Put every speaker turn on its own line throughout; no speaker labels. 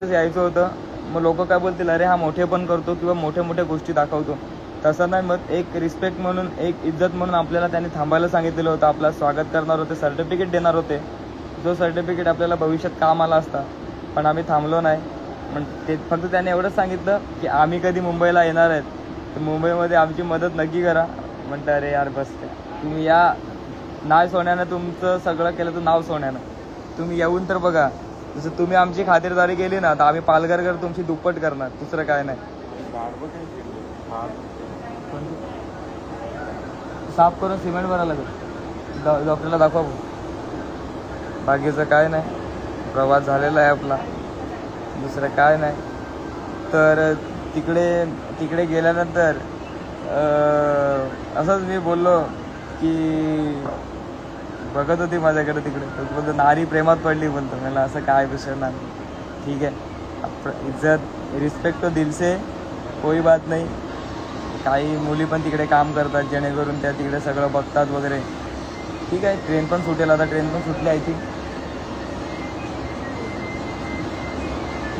यायचं होतं. मग लोक काय बोलतील, अरे हा मोठे पण करतो किंवा मोठ्या मोठ्या गोष्टी दाखवतो. तसं नाही, मग एक रिस्पेक्ट म्हणून, एक इज्जत म्हणून आपल्याला त्यांनी थांबायला सांगितलेलं होतं. आपलं स्वागत करणार होते, सर्टिफिकेट देणार होते, जो सर्टिफिकेट आपल्याला भविष्यात काम आला असता. पण आम्ही थांबलो नाही. पण ते फक्त त्याने एवढंच सांगितलं की आम्ही कधी मुंबईला येणार आहेत तर मुंबईमध्ये आमची मदत नक्की करा. म्हणतं अरे यार बस, तुम्ही या, नाव सोन्यानं तुमचं सगळं केलं तर नाव सोन्यानं. तुम्ही येऊन तर बघा. जसं तुम्ही आमची खातिरदारी केली ना, तर आम्ही पालघरकर तुमची दुप्पट करणार, दुसरं काय नाही. साफ करून सिमेंट भरायला लागेल, डॉक्टरला दाखवा. बाकीचं काय नाही, प्रवास झालेला आहे आपला, दुसरं काय नाही. तर तिकडे गेल्यानंतर असंच मी बोललो की बघत होती माझ्याकडे तिकडे, तर बोलतो नारी प्रेमात पडली. बोलतो मला असं काय विषय नाही, ठीक आहे, इज्जत रिस्पेक्ट तो दिल से, कोई बात नाही. काही मुली पण तिकडे काम करतात जेणेकरून त्या तिकडे सगळं बघतात वगैरे, ठीक आहे. ट्रेन पण सुटेल आता, ट्रेन पण सुटली आहे ती,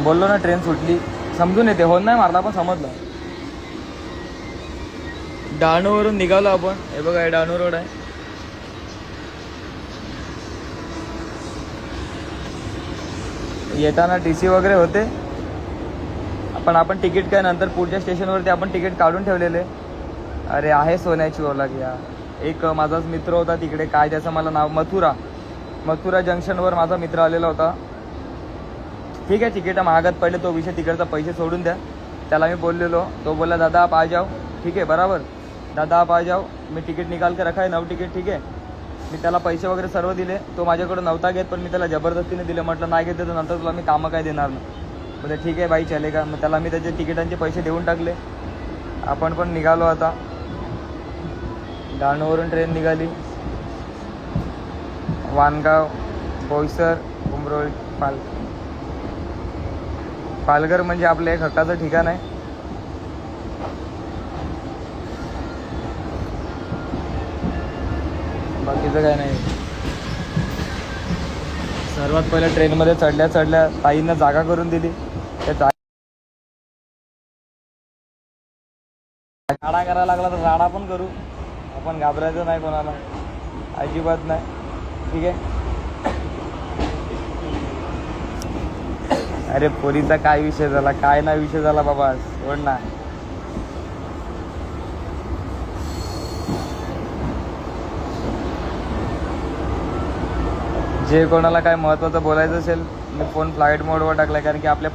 बोललो ना ट्रेन सुटली, समजून येते. होत नाही मारला पण समजलं. डहाणूवरून निघालो आपण. हे बघा, हे डहाणू रोड आहे. येताना TC वगैरे होते, पण आपण तिकीट काय नंतर पुढच्या स्टेशनवरती आपण तिकीट काढून ठेवलेले. अरे आहे सोन्याची ओळख या. एक माझाच मित्र होता तिकडे, काय त्याचं मला नाव, मथुरा जंक्शनवर माझा मित्र आलेला होता. ठीक आहे, तिकीट महागात पडले, तो विषय तिकडचा, पैसे सोडून द्या. त्याला मी बोललेलो, तो बोलला दादा आप आ जाओ. ठीक आहे, बराबर, दादा आप आ जाओ, मी तिकीट निकाल के रखा है, 9 तिकीट, ठीक आहे. मी त्याला पैसे वगैरे सर्व दिले. तो माझ्याकडून नव्हता घेत, पण मी त्याला जबरदस्तीने दिले. म्हटलं नाही घेते तर नंतर तुला मी कामं काय देणार नाही. म्हणजे ठीक आहे बाई चलेगा. मग त्याला मी त्याचे तिकिटांचे पैसे देऊन टाकले. आपण पण निघालो आता. डहाणूवरून ट्रेन निघाली, वानगाव, बोईसर, उमरोळी, पालघर म्हणजे आपलं एक हक्काचं ठिकाण आहे. बाकीचं काय नाही. सर्वात पहिल्या ट्रेनमध्ये चढल्या ताईंना जागा करून दिली. त्या राडा करायला लागला तर राडा पण करू, आपण घाबरायचं नाही कोणाला, अजिबात नाही, ठीक आहे. अरे पोरीचा काय विषय झाला, काय नाही विषय झाला बाबा, सोड ना. जे कोणाला काय महत्त्वाचं बोलायचं असेल, मी फोन फ्लाईट मोडवर टाकला, कारण की आपल्या